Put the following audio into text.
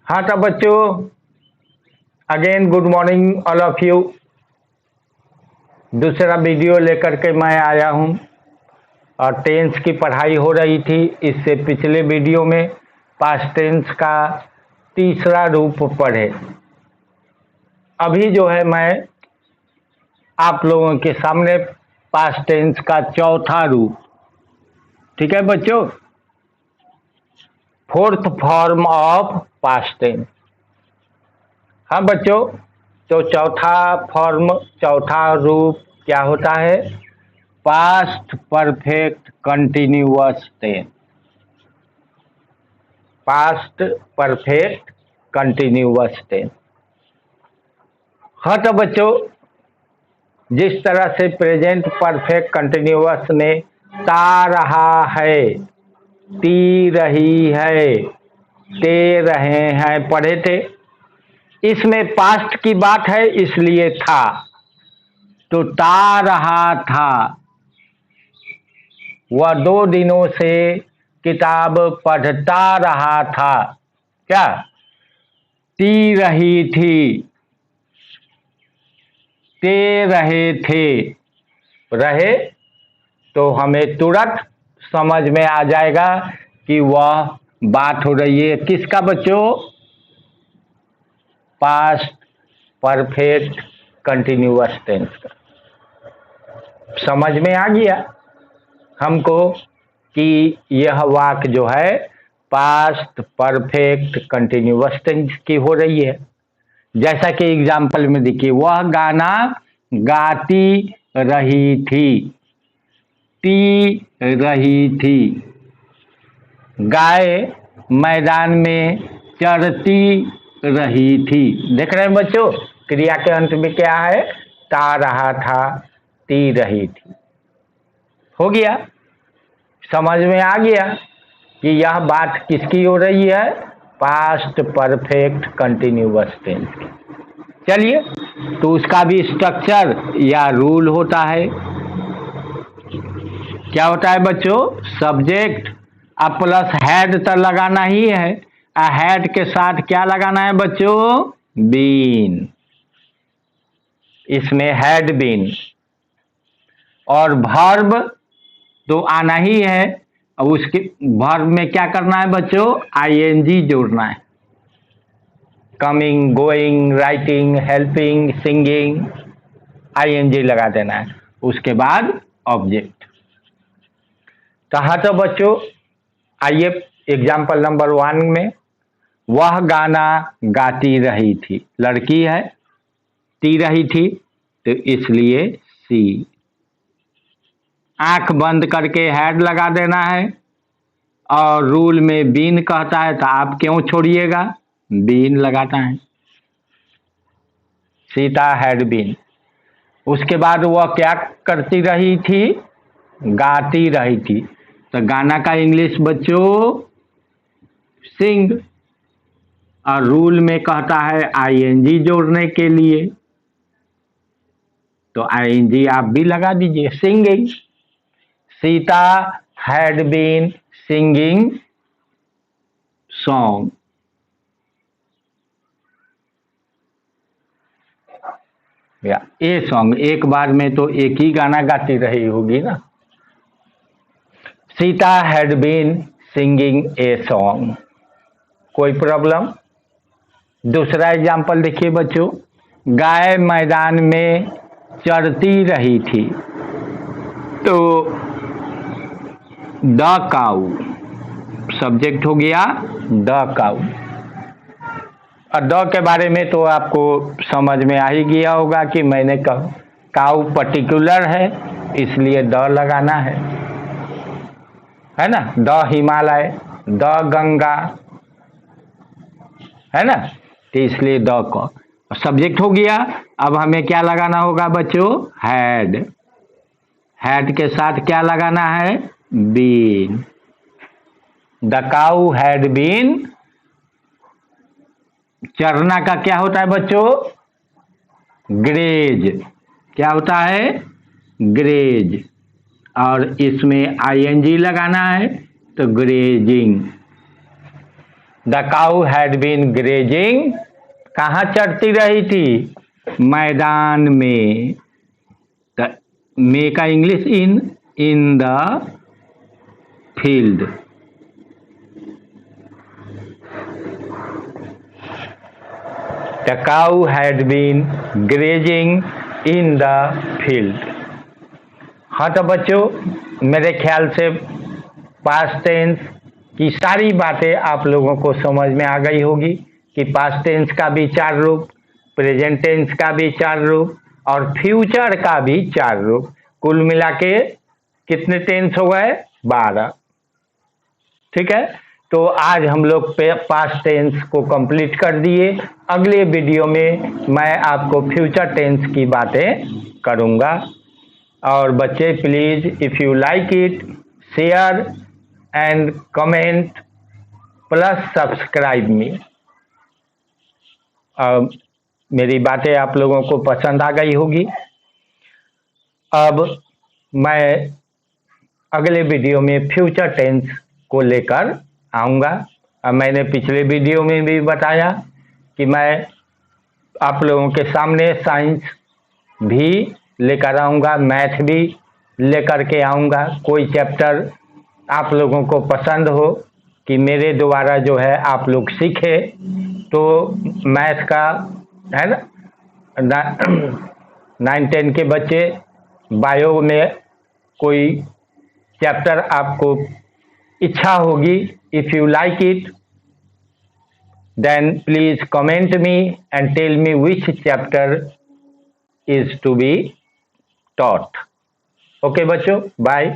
हाँ तो बच्चों, again good morning all of you. दूसरा वीडियो लेकर के मैं आया हूँ और टेंस की पढ़ाई हो रही थी। इससे पिछले वीडियो में पास्ट टेंस का तीसरा रूप पढ़े। अभी जो है मैं आप लोगों के सामने पास्ट टेंस का चौथा रूप, ठीक है बच्चों, fourth form of past tense. हाँ बच्चों, तो चौथा रूप क्या होता है? Past perfect continuous tense. Past perfect continuous tense. हाँ तो बच्चों, जिस तरह से प्रेजेंट परफेक्ट कंटिन्यूअस में ता रहा है, ती रही है, ते रहे हैं पढ़े थे, इसमें पास्ट की बात है इसलिए था। तो ता रहा था, वह 2 दिनों से किताब पढ़ता रहा था। क्या? ती रही थी, ते रहे थे। रहे तो हमें तुरंत समझ में आ जाएगा कि वह बात हो रही है किसका बच्चों? पास्ट परफेक्ट कंटिन्यूअस टेंस का। समझ में आ गया हमको कि यह वाक्य जो है पास्ट परफेक्ट कंटिन्यूअस टेंस की हो रही है। जैसा कि एग्जाम्पल में देखिए, वह गाना गाती रही थी, ती रही थी। गाय मैदान में चरती रही थी। देख रहे हैं बच्चों, क्रिया के अंत में क्या है? ता रहा था, ती रही थी। हो गया, समझ में आ गया कि यह बात किसकी हो रही है? पास्ट परफेक्ट कंटिन्यूअस टेंस की। चलिए, तो उसका भी स्ट्रक्चर या रूल होता है। क्या होता है बच्चों? सब्जेक्ट अब प्लस हैड तो लगाना ही है। हैड के साथ क्या लगाना है बच्चों? बीन। इसमें हैड बीन। और वर्ब तो आना ही है। अब उसके वर्ब में क्या करना है बच्चों? आईएनजी जोड़ना है। Coming, going, writing, helping, singing, I N G लगा देना है। उसके बाद ऑब्जेक्ट। कहा तो बच्चों, आइए एग्जाम्पल नंबर 1 में, वह गाना गाती रही थी। लड़की है, ती रही थी, तो इसलिए सी। आंख बंद करके हैड लगा देना है। और रूल में बीन कहता है तो आप क्यों छोड़िएगा? बीन लगाता है। Sita had been. उसके बाद वह क्या करती रही थी? गाती रही थी। तो गाना का इंग्लिश बच्चों सिंग। और रूल में कहता है आईएनजी जोड़ने के लिए, तो आईएनजी आप भी लगा दीजिए। Singing. Sita had been singing song. या ए सॉन्ग, एक बार में तो एक ही गाना गाती रही होगी ना। Sita had been singing a song. कोई प्रॉब्लम? दूसरा एग्जाम्पल देखिए बच्चों, गाय मैदान में चरती रही थी। तो द काऊ सब्जेक्ट हो गया, द काऊ। और द के बारे में तो आपको समझ में आ ही गया होगा कि मैंने काऊ पर्टिकुलर है इसलिए द लगाना है ना। द हिमालय, द गंगा, है ना, तो इसलिए द का सब्जेक्ट हो गया। अब हमें क्या लगाना होगा बच्चों? हैड। हैड के साथ क्या लगाना है? Been. The cow had been. चरना का क्या होता है बच्चों? ग्रेज। क्या होता है? ग्रेज। और इसमें आईएनजी लगाना है तो grazing. The cow had been grazing, कहाँ चरती रही थी? मैदान में। मे का English in the field. The cow had been grazing in the field. हाँ तो बच्चों, मेरे ख्याल से पास्ट टेंस की सारी बातें आप लोगों को समझ में आ गई होगी कि पास्ट टेंस का भी 4 रूप, प्रेजेंट टेंस का भी 4 रूप और फ्यूचर का भी 4 रूप। कुल मिला के कितने टेंस हो गए? 12। ठीक है, तो आज हम लोग पास्ट टेंस को कंप्लीट कर दिए। अगले वीडियो में मैं आपको फ्यूचर टेंस की बातें करूंगा। और बच्चे please, if you like it, share and comment plus subscribe मी। मेरी बातें आप लोगों को पसंद आ गई होगी। अब मैं अगले वीडियो में फ्यूचर टेंस को लेकर आऊँगा। मैंने पिछले वीडियो में भी बताया कि मैं आप लोगों के सामने साइंस भी लेकर आऊँगा, मैथ भी लेकर के आऊँगा। कोई चैप्टर आप लोगों को पसंद हो कि मेरे द्वारा जो है आप लोग सीखे, तो मैथ का है ना 9-10 के बच्चे बायो में कोई चैप्टर आपको इच्छा होगी, if you like it then please comment me and tell me which chapter is to be taught. Okay बच्चों, बाय।